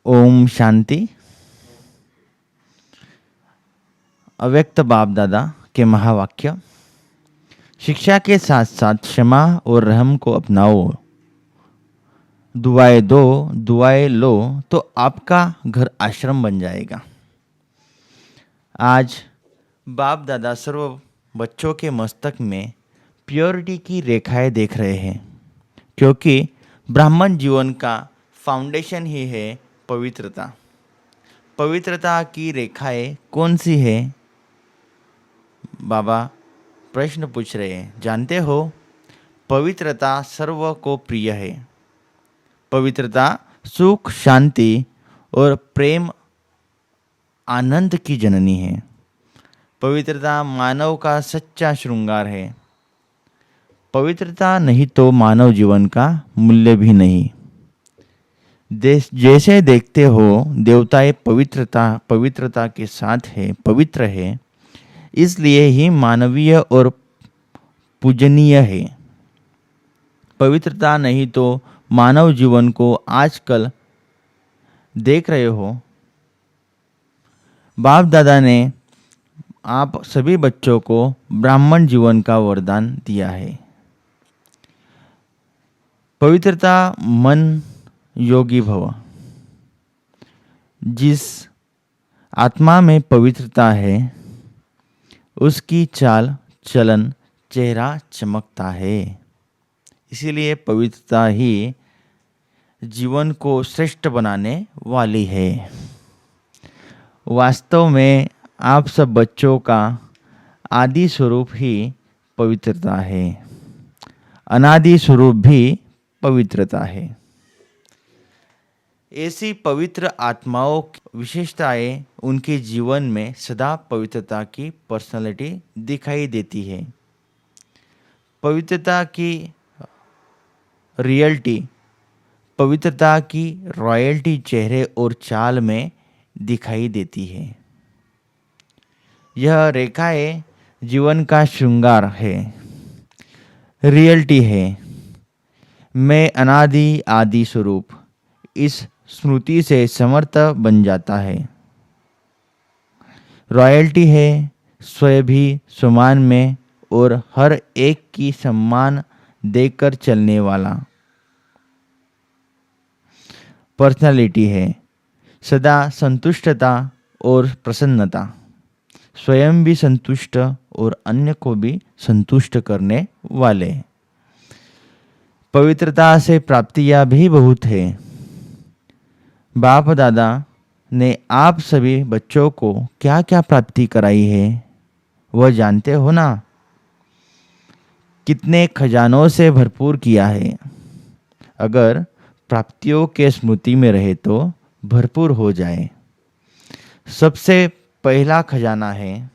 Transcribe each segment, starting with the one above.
ओम शांति। अव्यक्त बाप दादा के महावाक्य। शिक्षा के साथ साथ क्षमा और रहम को अपनाओ। दुआएं दो, दुआएं लो तो आपका घर आश्रम बन जाएगा। आज बाप दादा सर्व बच्चों के मस्तक में प्योरिटी की रेखाएं देख रहे हैं, क्योंकि ब्राह्मण जीवन का फाउंडेशन ही है पवित्रता। पवित्रता की रेखाएं कौन सी है? बाबा प्रश्न पूछ रहे हैं। जानते हो, पवित्रता सर्व को प्रिय है। पवित्रता सुख, शांति और प्रेम आनंद की जननी है। पवित्रता मानव का सच्चा श्रृंगार है। पवित्रता नहीं तो मानव जीवन का मूल्य भी नहीं। जैसे देखते हो, देवताएं पवित्रता के साथ है, पवित्र है, इसलिए ही मानवीय और पूजनीय है। पवित्रता नहीं तो मानव जीवन को आजकल देख रहे हो। बाप दादा ने आप सभी बच्चों को ब्राह्मण जीवन का वरदान दिया है। पवित्रता मन योगी भव। जिस आत्मा में पवित्रता है, उसकी चाल चलन चेहरा चमकता है। इसीलिए पवित्रता ही जीवन को श्रेष्ठ बनाने वाली है। वास्तव में आप सब बच्चों का आदि स्वरूप ही पवित्रता है, अनादि स्वरूप भी पवित्रता है। ऐसी पवित्र आत्माओं की विशेषताएं उनके जीवन में सदा पवित्रता की पर्सनालिटी दिखाई देती है। पवित्रता की रियलिटी, पवित्रता की रॉयल्टी चेहरे और चाल में दिखाई देती है। यह रेखाएं जीवन का श्रृंगार है, रियलिटी है। मैं अनादि आदि स्वरूप इस स्मृति से समर्थ बन जाता है। रॉयल्टी है स्वयं भी समान में और हर एक की सम्मान देकर चलने वाला। पर्सनालिटी है सदा संतुष्टता और प्रसन्नता, स्वयं भी संतुष्ट और अन्य को भी संतुष्ट करने वाले। पवित्रता से प्राप्तियां भी बहुत है। बाप दादा ने आप सभी बच्चों को क्या क्या प्राप्ति कराई है, वह जानते हो ना? कितने खजानों से भरपूर किया है। अगर प्राप्तियों के स्मृति में रहे तो भरपूर हो जाए। सबसे पहला खजाना है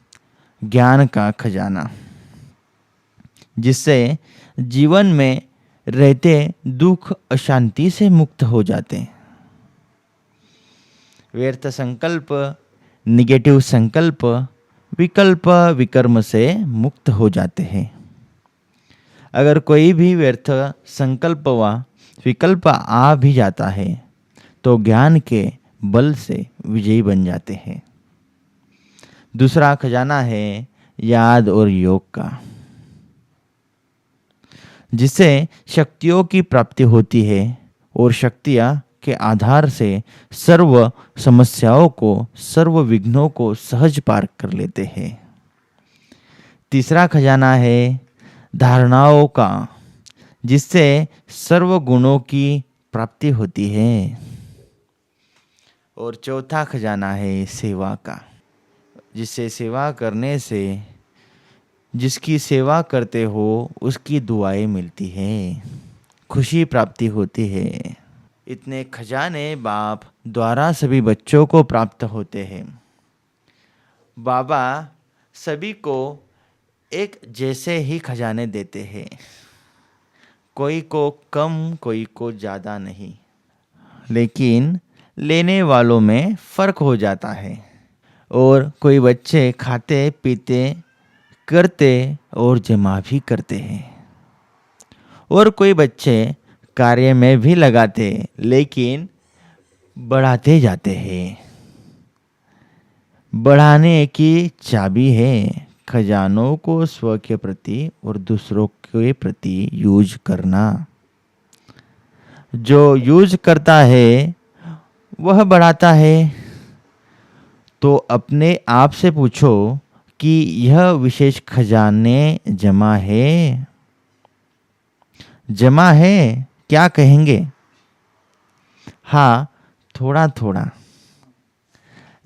ज्ञान का खजाना, जिससे जीवन में रहते दुख अशांति से मुक्त हो जाते हैं। व्यर्थ संकल्प, निगेटिव संकल्प, विकल्प विकर्म से मुक्त हो जाते हैं। अगर कोई भी व्यर्थ संकल्प व विकल्प आ भी जाता है तो ज्ञान के बल से विजयी बन जाते हैं। दूसरा खजाना है याद और योग का, जिससे शक्तियों की प्राप्ति होती है और शक्तियाँ के आधार से सर्व समस्याओं को, सर्व विघ्नों को सहज पार कर लेते हैं। तीसरा खजाना है धारणाओं का, जिससे सर्व गुणों की प्राप्ति होती है। और चौथा खजाना है सेवा का, जिससे सेवा करने से, जिसकी सेवा करते हो उसकी दुआएं मिलती हैं, खुशी प्राप्ति होती है। इतने खजाने बाप द्वारा सभी बच्चों को प्राप्त होते हैं। बाबा सभी को एक जैसे ही खजाने देते हैं, कोई को कम कोई को ज़्यादा नहीं, लेकिन लेने वालों में फ़र्क हो जाता है। और कोई बच्चे खाते पीते करते और जमा भी करते हैं, और कोई बच्चे कार्य में भी लगाते, लेकिन बढ़ाते जाते हैं। बढ़ाने की चाबी है खजानों को स्व के प्रति और दूसरों के प्रति यूज करना। जो यूज करता है वह बढ़ाता है। तो अपने आप से पूछो कि यह विशेष खजाने जमा है? जमा है? क्या कहेंगे? हाँ, थोड़ा थोड़ा।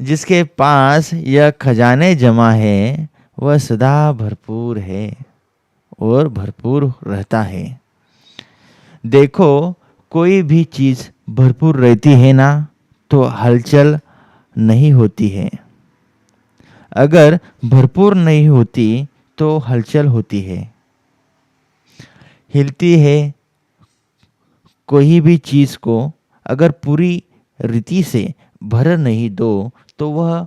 जिसके पास यह खजाने जमा है वह सदा भरपूर है और भरपूर रहता है। देखो, कोई भी चीज भरपूर रहती है ना तो हलचल नहीं होती है। अगर भरपूर नहीं होती तो हलचल होती है, हिलती है। कोई भी चीज को अगर पूरी रीति से भर नहीं दो तो वह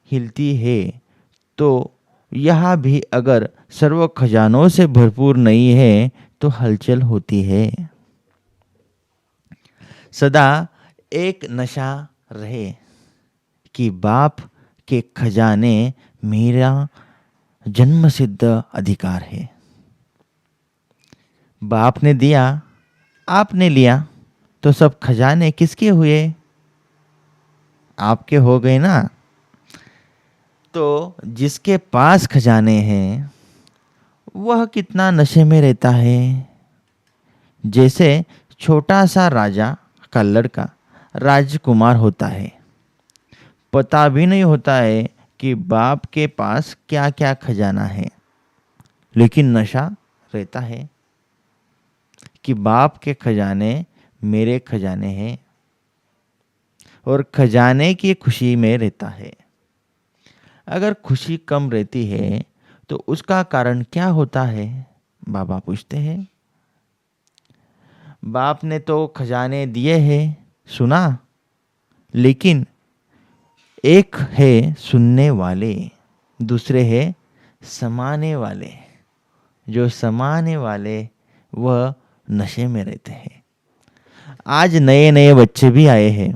हिलती है। तो यहाँ भी अगर सर्व खजानों से भरपूर नहीं है तो हलचल होती है। सदा एक नशा रहे कि बाप के खजाने मेरा जन्म सिद्ध अधिकार है। बाप ने दिया, आपने लिया, तो सब खजाने किसके हुए? आपके हो गए ना। तो जिसके पास खजाने हैं वह कितना नशे में रहता है। जैसे छोटा सा राजा का लड़का राजकुमार होता है, पता भी नहीं होता है कि बाप के पास क्या क्या खजाना है, लेकिन नशा रहता है कि बाप के खजाने मेरे खजाने हैं और खजाने की खुशी में रहता है। अगर खुशी कम रहती है तो उसका कारण क्या होता है? बाबा पूछते हैं। बाप ने तो खजाने दिए हैं, सुना, लेकिन एक है सुनने वाले, दूसरे है समाने वाले। जो समाने वाले वह नशे में रहते हैं। आज नए नए बच्चे भी आए हैं,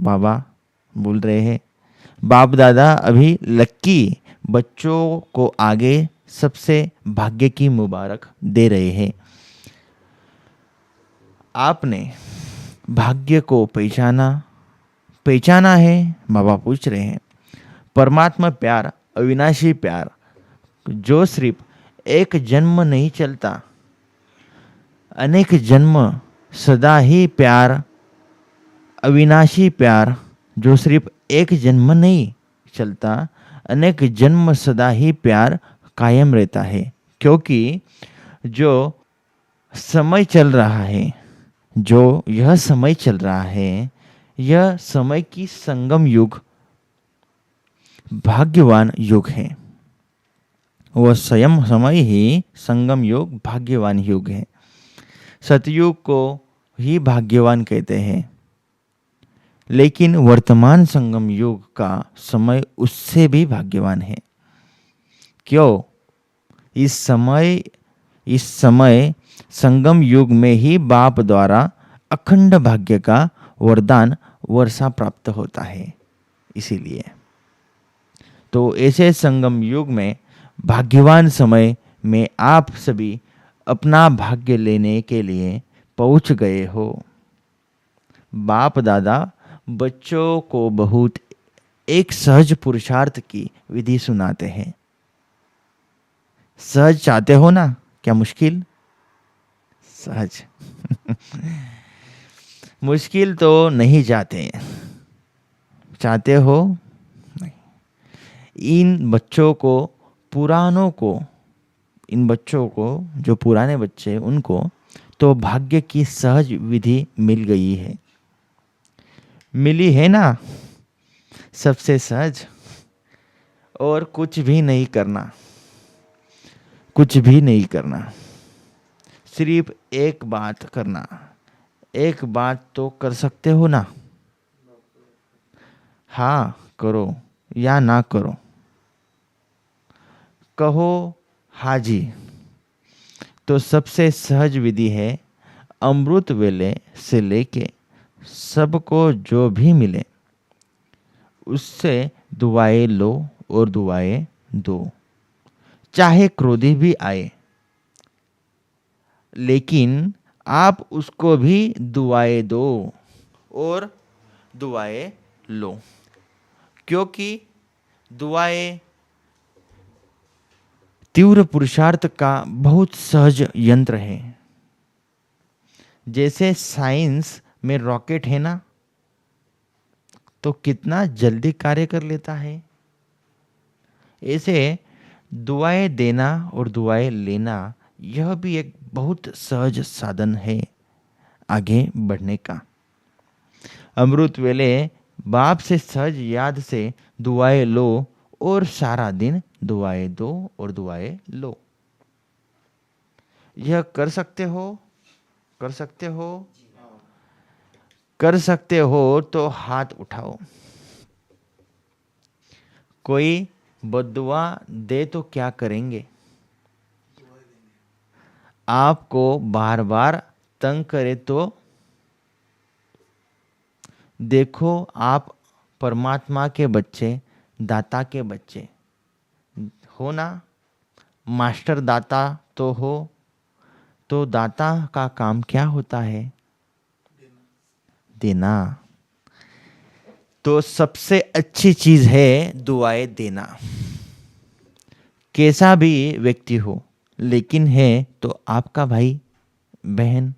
बाबा बोल रहे हैं। बाप दादा अभी लक्की बच्चों को आगे सबसे भाग्य की मुबारक दे रहे हैं। आपने भाग्य को पहचाना पहचाना है? बाबा पूछ रहे हैं। परमात्मा प्यार, अविनाशी प्यार, जो सिर्फ एक जन्म नहीं चलता, अनेक जन्म सदा ही प्यार, अविनाशी प्यार जो सिर्फ एक जन्म नहीं चलता, अनेक जन्म सदा ही प्यार कायम रहता है। क्योंकि जो समय चल रहा है, जो यह समय चल रहा है, यह समय की संगम युग भाग्यवान युग है। वह स्वयं समय ही संगम युग भाग्यवान युग है। सतयुग को ही भाग्यवान कहते हैं, लेकिन वर्तमान संगम युग का समय उससे भी भाग्यवान है। क्यों? इस समय संगम युग में ही बाप द्वारा अखंड भाग्य का वरदान वर्षा प्राप्त होता है। इसीलिए तो ऐसे संगम युग में भाग्यवान समय में आप सभी अपना भाग्य लेने के लिए पहुंच गए हो। बाप दादा बच्चों को बहुत एक सहज पुरुषार्थ की विधि सुनाते हैं। सहज चाहते हो ना? क्या मुश्किल? सहज मुश्किल तो नहीं चाहते। चाहते हो? नहीं। इन बच्चों को पुरानों को इन बच्चों को जो पुराने बच्चे उनको तो भाग्य की सहज विधि मिल गई है। मिली है ना? सबसे सहज। और कुछ भी नहीं करना, कुछ भी नहीं करना, सिर्फ एक बात करना। एक बात तो कर सकते हो ना? हाँ करो या ना करो। कहो हाँ जी। तो सबसे सहज विधि है अमृत वेले से लेके सबको जो भी मिले उससे दुआएं लो और दुआएं दो। चाहे क्रोधी भी आए लेकिन आप उसको भी दुआएं दो और दुआएं लो, क्योंकि दुआएं तीव्र पुरुषार्थ का बहुत सहज यंत्र है। जैसे साइंस में रॉकेट है ना, तो कितना जल्दी कार्य कर लेता है, ऐसे दुआएं देना और दुआएं लेना यह भी एक बहुत सहज साधन है आगे बढ़ने का। अमृत वेले बाप से सहज याद से दुआएं लो और सारा दिन दुआएं दो और दुआएं लो। यह कर सकते हो? कर सकते हो? कर सकते हो तो हाथ उठाओ। कोई बद्दुआ दे तो क्या करेंगे? आपको बार बार तंग करे तो? देखो, आप परमात्मा के बच्चे, दाता के बच्चे हो ना, मास्टर दाता तो हो। तो दाता का काम क्या होता है? देना। तो सबसे अच्छी चीज है दुआएं देना। कैसा भी व्यक्ति हो, लेकिन है तो आपका भाई बहन।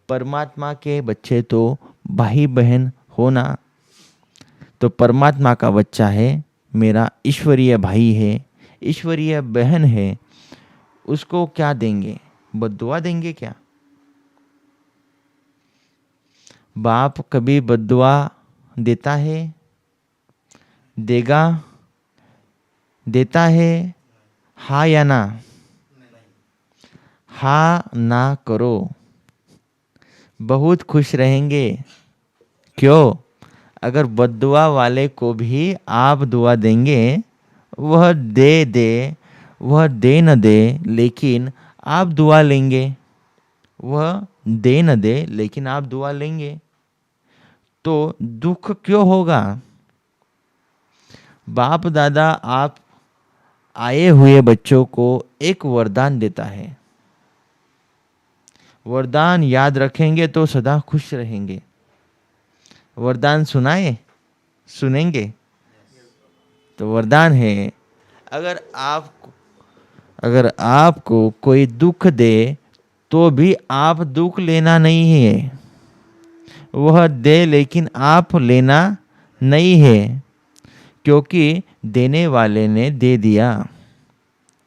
परमात्मा के बच्चे तो भाई बहन हो ना। तो परमात्मा का बच्चा है, मेरा ईश्वरीय भाई है, ईश्वरीय बहन है, उसको क्या देंगे? बद्दुआ देंगे क्या? बाप कभी बद्दुआ देता है? देगा? देता है? हाँ या ना? हाँ ना करो, बहुत खुश रहेंगे। क्यों? अगर बद्दुआ वाले को भी आप दुआ देंगे, वह दे दे, वह दे न दे, लेकिन आप दुआ लेंगे। वह दे न दे लेकिन आप दुआ लेंगे, तो दुख क्यों होगा? बाप दादा आप आए हुए बच्चों को एक वरदान देता है। वरदान याद रखेंगे तो सदा खुश रहेंगे। वरदान सुनाए? सुनेंगे? तो वरदान है, अगर आप अगर आपको कोई दुख दे तो भी आप दुख लेना नहीं है। वह दे लेकिन आप लेना नहीं है, क्योंकि देने वाले ने दे दिया,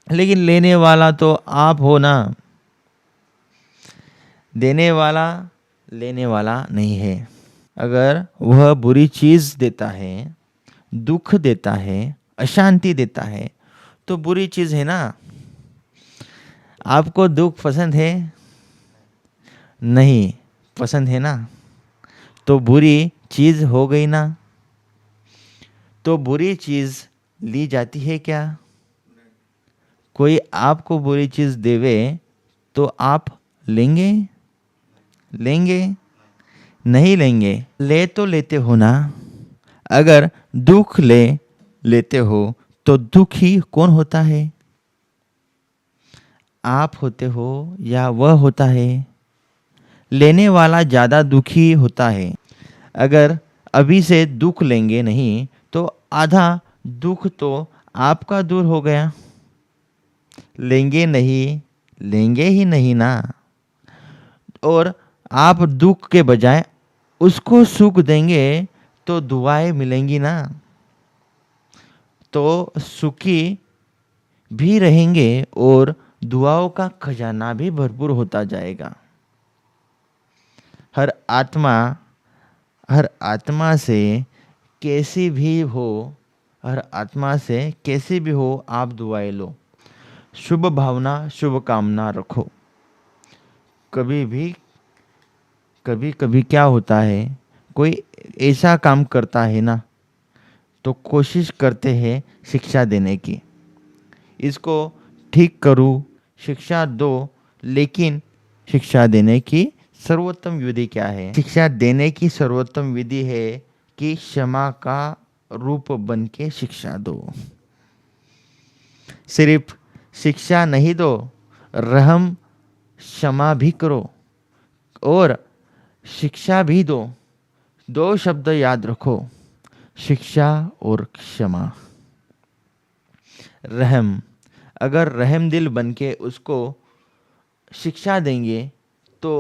लेकिन लेने वाला तो आप हो ना। देने वाला लेने वाला नहीं है। अगर वह बुरी चीज देता है, दुख देता है, अशांति देता है, तो बुरी चीज है ना। आपको दुख पसंद है? नहीं पसंद है ना, तो बुरी चीज हो गई ना। तो बुरी चीज ली जाती है क्या? कोई आपको बुरी चीज देवे तो आप लेंगे? लेंगे? नहीं लेंगे। ले तो लेते हो ना। अगर दुख लेते हो तो दुखी कौन होता है? आप होते हो या वह होता है? लेने वाला ज़्यादा दुखी होता है। अगर अभी से दुख लेंगे नहीं तो आधा दुख तो आपका दूर हो गया। लेंगे नहीं, लेंगे ही नहीं ना। और आप दुख के बजाय उसको सुख देंगे तो दुआएं मिलेंगी ना। तो सुखी भी रहेंगे और दुआओं का खजाना भी भरपूर होता जाएगा। हर आत्मा हर आत्मा से कैसी भी हो, हर आत्मा से कैसी भी हो, आप दुआएं लो। शुभ भावना, शुभ कामना रखो। कभी भी कभी कभी क्या होता है, कोई ऐसा काम करता है ना, तो कोशिश करते हैं शिक्षा देने की। इसको ठीक करूँ, शिक्षा दो, लेकिन शिक्षा देने की सर्वोत्तम विधि क्या है? शिक्षा देने की सर्वोत्तम विधि है कि क्षमा का रूप बन के शिक्षा दो। सिर्फ शिक्षा नहीं दो, रहम क्षमा भी करो और शिक्षा भी दो। दो शब्द याद रखो, शिक्षा और क्षमा। रहम, अगर रहम दिल बन के उसको शिक्षा देंगे तो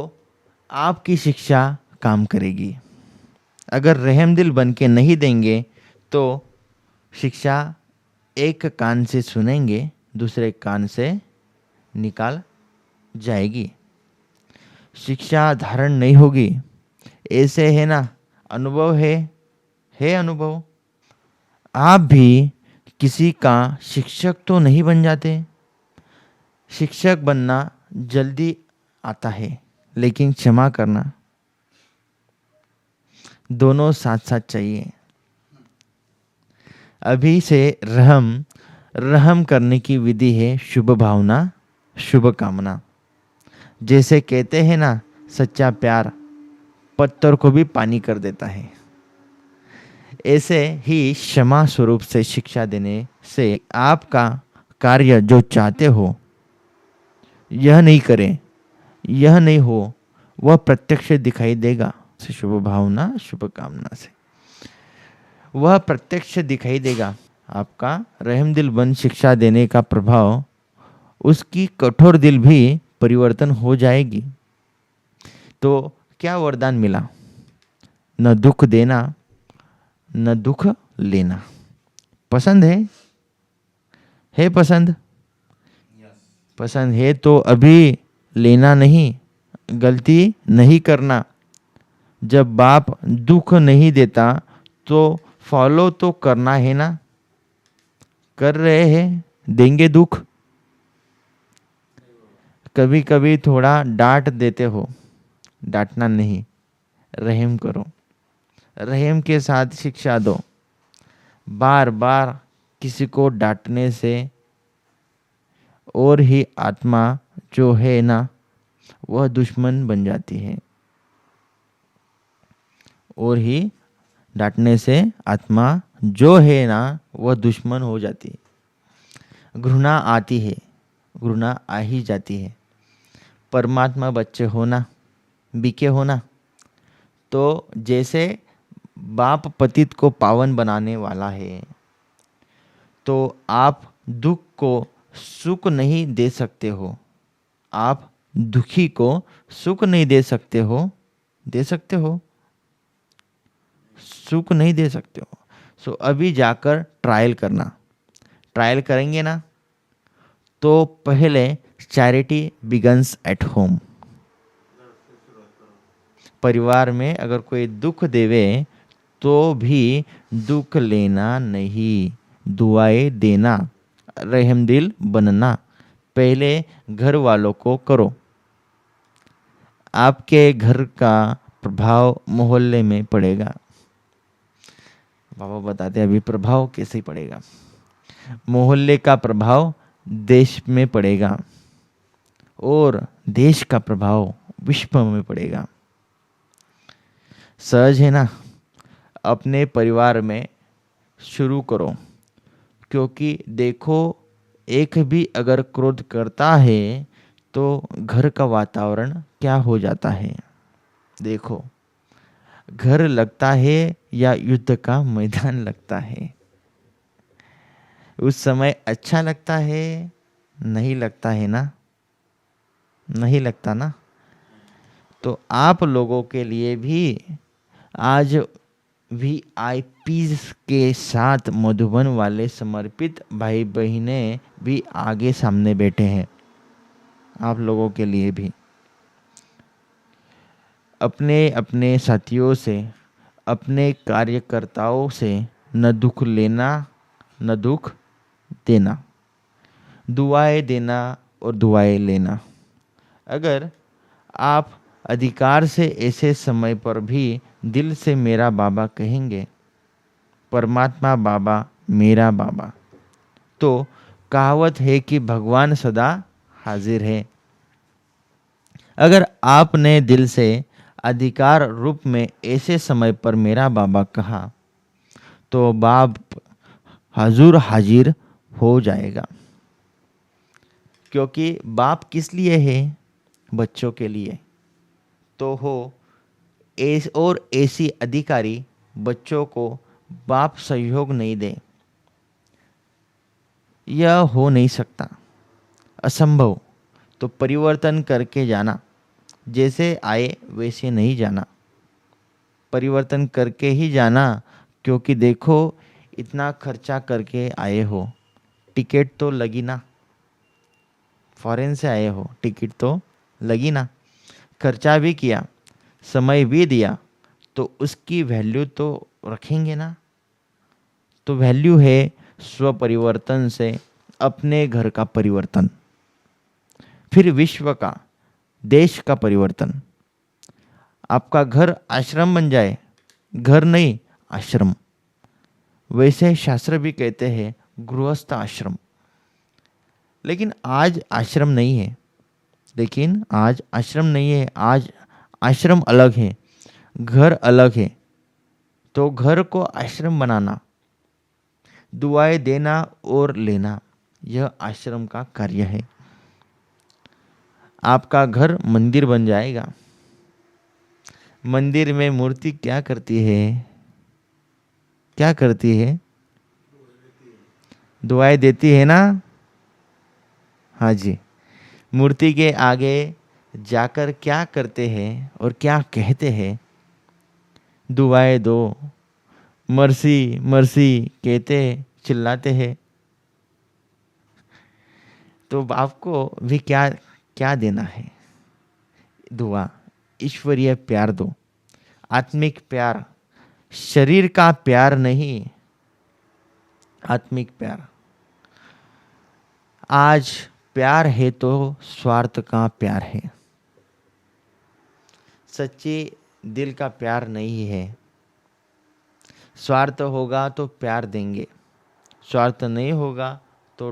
आपकी शिक्षा काम करेगी। अगर रहम दिल बन के नहीं देंगे तो शिक्षा एक कान से सुनेंगे, दूसरे कान से निकाल जाएगी, शिक्षा धारण नहीं होगी। ऐसे है ना, अनुभव है अनुभव। आप भी किसी का शिक्षक तो नहीं बन जाते। शिक्षक बनना जल्दी आता है, लेकिन क्षमा करना दोनों साथ साथ चाहिए। अभी से रहम करने की विधि है शुभ भावना, शुभ कामना। जैसे कहते हैं ना, सच्चा प्यार पत्थर को भी पानी कर देता है। ऐसे ही क्षमा स्वरूप से शिक्षा देने से आपका कार्य जो चाहते हो यह नहीं करें, यह नहीं हो, वह प्रत्यक्ष दिखाई देगा। शुभ भावना शुभ कामना से वह प्रत्यक्ष दिखाई देगा। आपका रहम दिल बन शिक्षा देने का प्रभाव, उसकी कठोर दिल भी परिवर्तन हो जाएगी। तो क्या वरदान मिला? न दुख देना, न दुख लेना। पसंद है पसंद? पसंद है तो अभी लेना नहीं, गलती नहीं करना। जब बाप दुख नहीं देता तो फॉलो तो करना है ना। कर रहे हैं, देंगे दुख। कभी कभी थोड़ा डांट देते हो, डांटना नहीं, रहम करो, रहम के साथ शिक्षा दो। बार बार किसी को डांटने से और ही आत्मा जो है ना, वह दुश्मन बन जाती है। और ही डांटने से आत्मा जो है ना, वह दुश्मन हो जाती है। घृणा आती है, घृणा आ ही जाती है। परमात्मा बच्चे होना, बीके होना, तो जैसे बाप पतित को पावन बनाने वाला है, तो आप दुख को सुख नहीं दे सकते हो। आप दुखी को सुख नहीं दे सकते हो। दे सकते हो? सुख नहीं दे सकते हो। सो अभी जाकर ट्रायल करना। ट्रायल करेंगे ना, तो पहले चैरिटी बिगन्स एट होम। परिवार में अगर कोई दुख देवे तो भी दुख लेना नहीं, दुआएं देना, रहमदिल बनना। पहले घर वालों को करो। आपके घर का प्रभाव मोहल्ले में पड़ेगा। बाबा बताते हैं अभी प्रभाव कैसे पड़ेगा। मोहल्ले का प्रभाव देश में पड़ेगा और देश का प्रभाव विश्व में पड़ेगा। सहज है ना। अपने परिवार में शुरू करो, क्योंकि देखो एक भी अगर क्रोध करता है तो घर का वातावरण क्या हो जाता है। देखो, घर लगता है या युद्ध का मैदान लगता है। उस समय अच्छा लगता है? नहीं लगता है ना, नहीं लगता ना। तो आप लोगों के लिए भी आज VIPs के साथ मधुबन वाले समर्पित भाई बहने भी आगे सामने बैठे हैं। आप लोगों के लिए भी अपने अपने साथियों से, अपने कार्यकर्ताओं से न दुख लेना, न दुख देना। दुआएं देना और दुआएं लेना। अगर आप अधिकार से ऐसे समय पर भी दिल से मेरा बाबा कहेंगे, परमात्मा बाबा मेरा बाबा, तो कहावत है कि भगवान सदा हाजिर है। अगर आपने दिल से अधिकार रूप में ऐसे समय पर मेरा बाबा कहा तो बाप हजूर हाजिर हो जाएगा। क्योंकि बाप किस लिए है? बच्चों के लिए। तो हो और ऐसी अधिकारी बच्चों को बाप सहयोग नहीं दे, यह हो नहीं सकता, असंभव। तो परिवर्तन करके जाना, जैसे आए वैसे नहीं जाना, परिवर्तन करके ही जाना। क्योंकि देखो इतना खर्चा करके आए हो, टिकट तो लगी ना, फॉरेन से आए हो, टिकट तो लगी ना, खर्चा भी किया, समय भी दिया, तो उसकी वैल्यू तो रखेंगे ना। तो वैल्यू है स्व परिवर्तन से अपने घर का परिवर्तन, फिर विश्व का, देश का परिवर्तन। आपका घर आश्रम बन जाए, घर नहीं आश्रम। वैसे शास्त्र भी कहते हैं गृहस्थ आश्रम। लेकिन आज आश्रम नहीं है, लेकिन आज आश्रम नहीं है, आज आश्रम अलग है, घर अलग है। तो घर को आश्रम बनाना, दुआएं देना और लेना, यह आश्रम का कार्य है। आपका घर मंदिर बन जाएगा। मंदिर में मूर्ति क्या करती है? क्या करती है? दुआएं देती है ना। हाँ जी। मूर्ति के आगे जाकर क्या करते हैं और क्या कहते हैं? दुआएं दो, मर्सी मर्सी कहते चिल्लाते हैं। तो आपको भी क्या क्या देना है? दुआ, ईश्वरीय प्यार दो, आत्मिक प्यार, शरीर का प्यार नहीं, आत्मिक प्यार। आज प्यार है तो स्वार्थ का प्यार है, सच्चे दिल का प्यार नहीं है। स्वार्थ होगा तो प्यार देंगे, स्वार्थ नहीं होगा तो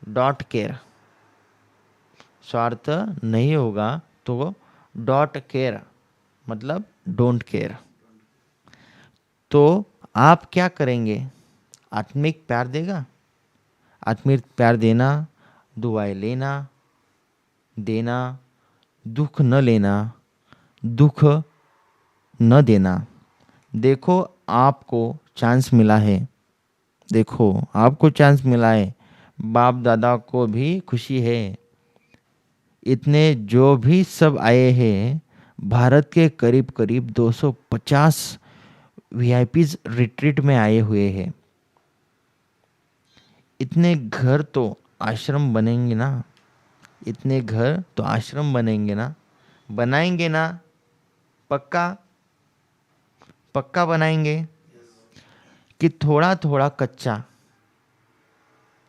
डॉट केयर। स्वार्थ नहीं होगा तो डॉट केयर, मतलब डोंट केयर। तो आप क्या करेंगे? आत्मिक प्यार देगा, आत्मिक प्यार देना, दुआएं लेना, देना, दुख न लेना, दुख न देना। देखो आपको चांस मिला है, देखो आपको चांस मिला है। बाप दादा को भी खुशी है। इतने जो भी सब आए हैं, भारत के करीब करीब 250 वीआईपीज रिट्रीट में आए हुए हैं। इतने घर तो आश्रम बनेंगे ना, इतने घर तो आश्रम बनेंगे ना, बनाएंगे ना, पक्का पक्का बनाएंगे कि थोड़ा थोड़ा कच्चा,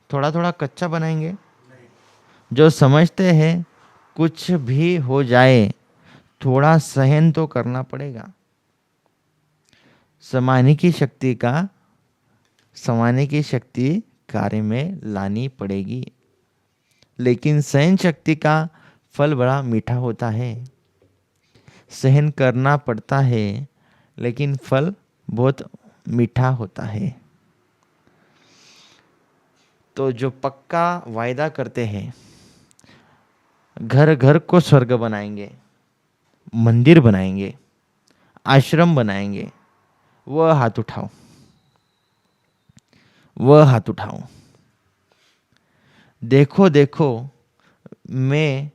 थोड़ा थोड़ा कच्चा बनाएंगे। जो समझते हैं कुछ भी हो जाए थोड़ा सहन तो करना पड़ेगा। समाने की शक्ति का, समाने की शक्ति कार्य में लानी पड़ेगी। लेकिन सहन शक्ति का फल बड़ा मीठा होता है। सहन करना पड़ता है लेकिन फल बहुत मीठा होता है। तो जो पक्का वायदा करते हैं, घर घर को स्वर्ग बनाएंगे, मंदिर बनाएंगे, आश्रम बनाएंगे, वह हाथ उठाओ, वह हाथ उठाओ। देखो देखो मैं,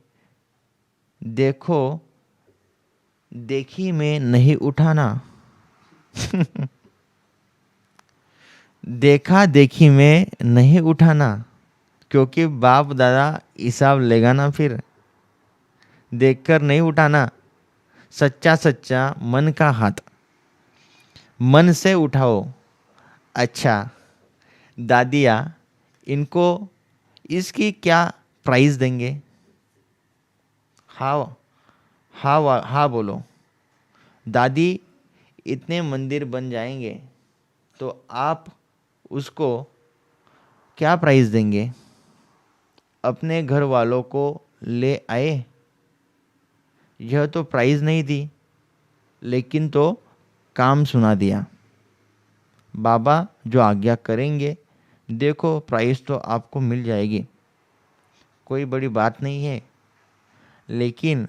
देखो देखी मैं नहीं उठाना। देखा देखी में नहीं उठाना, क्योंकि बाप दादा हिसाब लेगा ना फिर। देखकर नहीं उठाना, सच्चा सच्चा मन का हाथ, मन से उठाओ। अच्छा दादिया, इनको इसकी क्या प्राइस देंगे? हाँ, हाँ हाँ बोलो। दादी, इतने मंदिर बन जाएंगे तो आप उसको क्या प्राइस देंगे? अपने घर वालों को ले आए, यह तो प्राइज़ नहीं दी, लेकिन तो काम सुना दिया। बाबा जो आज्ञा करेंगे, देखो प्राइज़ तो आपको मिल जाएगी, कोई बड़ी बात नहीं है। लेकिन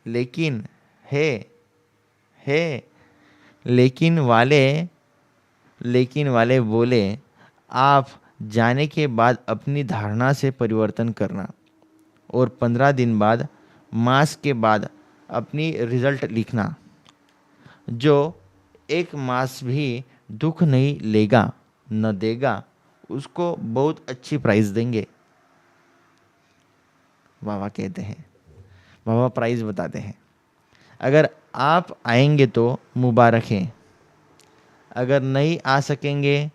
लेकिन है है लेकिन वाले लेकिन वाले बोले, आप जाने के बाद अपनी धारणा से परिवर्तन करना और 15 दिन बाद, मास के बाद अपनी रिजल्ट लिखना। जो एक मास भी दुख नहीं लेगा न देगा, उसको बहुत अच्छी प्राइज़ देंगे। बाबा कहते हैं, बाबा प्राइज़ बताते हैं, अगर आप आएंगे तो मुबारक है, अगर नहीं आ सकेंगे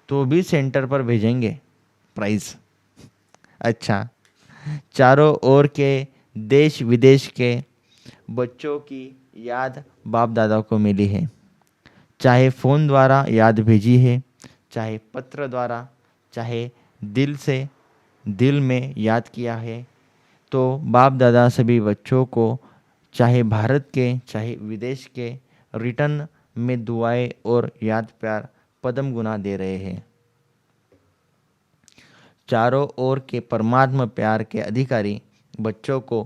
तो भी सेंटर पर भेजेंगे प्राइज़। अच्छा, चारों ओर के देश विदेश के बच्चों की याद बाप दादा को मिली है। चाहे फ़ोन द्वारा याद भेजी है, चाहे पत्र द्वारा, चाहे दिल से दिल में याद किया है, तो बाप दादा सभी बच्चों को, चाहे भारत के चाहे विदेश के, रिटर्न में दुआएं और याद प्यार पदम गुना दे रहे हैं। चारों ओर के परमात्मा प्यार के अधिकारी बच्चों को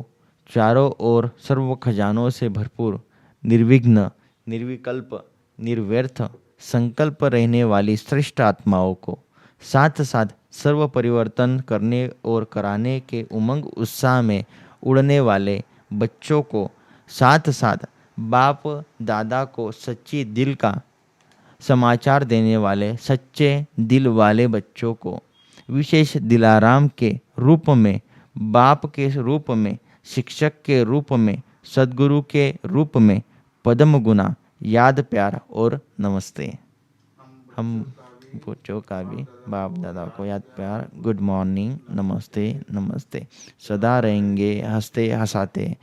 चारों ओर सर्व खजानों से भरपूर, निर्विघ्न, निर्विकल्प, निर्व्यर्थ संकल्प रहने वाली श्रेष्ठ आत्माओं को, साथ साथ सर्व परिवर्तन करने और कराने के उमंग उत्साह में उड़ने वाले बच्चों को, साथ साथ बाप दादा को सच्ची दिल का समाचार देने वाले सच्चे दिल वाले बच्चों को, विशेष दिलाराम के रूप में, बाप के रूप में, शिक्षक के रूप में, सद्गुरु के रूप में पद्म गुना याद प्यार और नमस्ते। हम बच्चों का भी बाप दादा को याद प्यार, गुड मॉर्निंग, नमस्ते नमस्ते सदा रहेंगे हंसते हंसाते।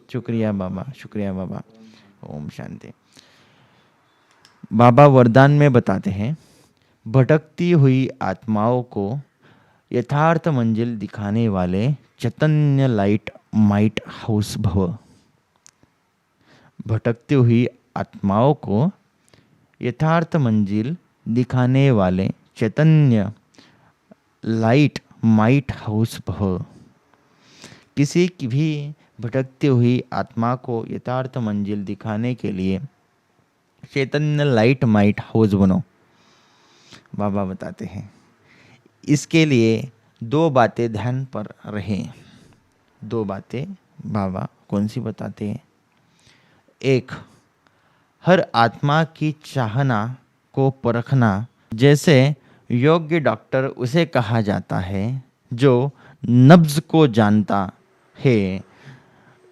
शुक्रिया बाबा, शुक्रिया बाबा। ओम शांति। बाबा वरदान में बताते हैं, भटकती हुई आत्माओं को यथार्थ मंजिल दिखाने वाले चैतन्य लाइट माइट हाउस भव। भटकती हुई आत्माओं को यथार्थ मंजिल दिखाने वाले चैतन्य लाइट माइट हाउस भव। किसी की भी भटकती हुई आत्मा को यथार्थ मंजिल दिखाने के लिए चैतन्य लाइट माइट हाउस बनो। बाबा बताते हैं, इसके लिए दो बातें ध्यान पर रहें। दो बातें बाबा कौन सी बताते हैं? एक, हर आत्मा की चाहना को परखना, जैसे योग्य डॉक्टर उसे कहा जाता है जो नब्ज को जानता है,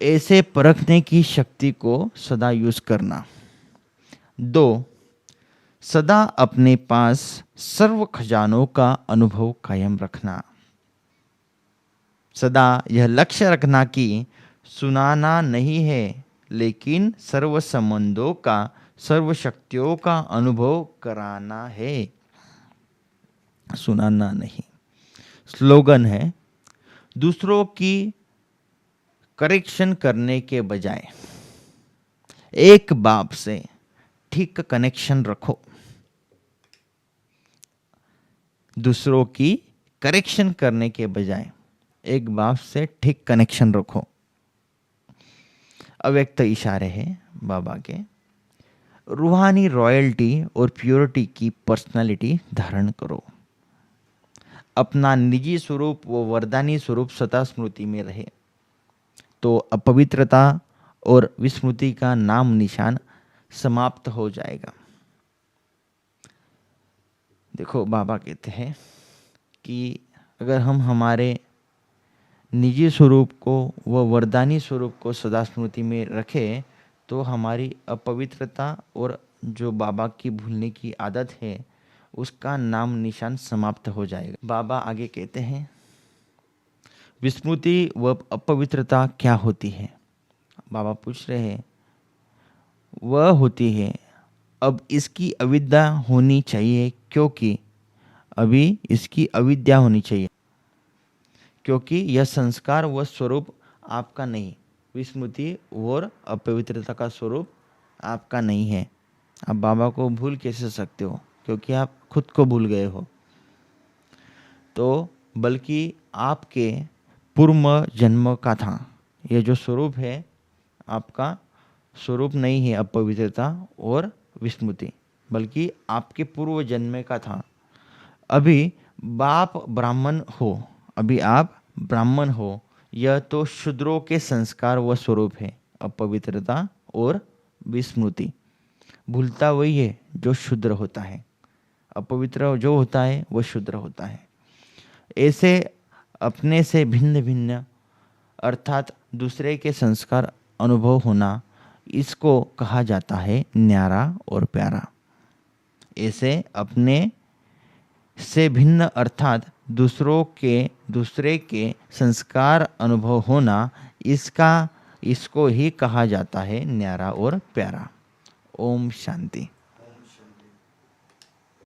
ऐसे परखने की शक्ति को सदा यूज करना। दो, सदा अपने पास सर्व खजानों का अनुभव कायम रखना। सदा यह लक्ष्य रखना कि सुनाना नहीं है, लेकिन सर्व संबंधों का, सर्व शक्तियों का अनुभव कराना है, सुनाना नहीं। स्लोगन है, दूसरों की करेक्शन करने के बजाय एक बाप से ठीक कनेक्शन रखो। दूसरों की करेक्शन करने के बजाय एक बाप से ठीक कनेक्शन रखो। अव्यक्त इशारे हैं बाबा के। रूहानी रॉयल्टी और प्योरिटी की पर्सनालिटी धारण करो। अपना निजी स्वरूप व वरदानी स्वरूप सदा स्मृति में रहे, तो अपवित्रता और विस्मृति का नाम निशान समाप्त हो जाएगा। देखो, बाबा कहते हैं कि अगर हम हमारे निजी स्वरूप को व वरदानी स्वरूप को सदा स्मृति में रखें, तो हमारी अपवित्रता और जो बाबा की भूलने की आदत है, उसका नाम निशान समाप्त हो जाएगा। बाबा आगे कहते हैं, विस्मृति व अपवित्रता क्या होती है? बाबा पूछ रहे हैं, वह होती है, अब इसकी अविद्या होनी चाहिए, क्योंकि अभी इसकी अविद्या होनी चाहिए, क्योंकि यह संस्कार व स्वरूप आपका नहीं, विस्मृति और अपवित्रता का स्वरूप आपका नहीं है। आप बाबा को भूल कैसे सकते हो, क्योंकि आप खुद को भूल गए हो। तो बल्कि आपके पूर्व जन्म का था। ये जो स्वरूप है आपका स्वरूप नहीं है अपवित्रता और विस्मृति, बल्कि आपके पूर्व जन्म का था। अभी आप ब्राह्मण हो, यह तो शूद्रों के संस्कार व स्वरूप है, अपवित्रता और विस्मृति। भूलता वही है जो शूद्र होता है, अपवित्र जो होता है वह शूद्र होता है। ऐसे अपने से भिन्न भिन्न अर्थात दूसरे के संस्कार अनुभव होना, इसको कहा जाता है न्यारा और प्यारा। ऐसे अपने से भिन्न अर्थात दूसरे के संस्कार अनुभव होना, इसको ही कहा जाता है न्यारा और प्यारा। ओम शांति।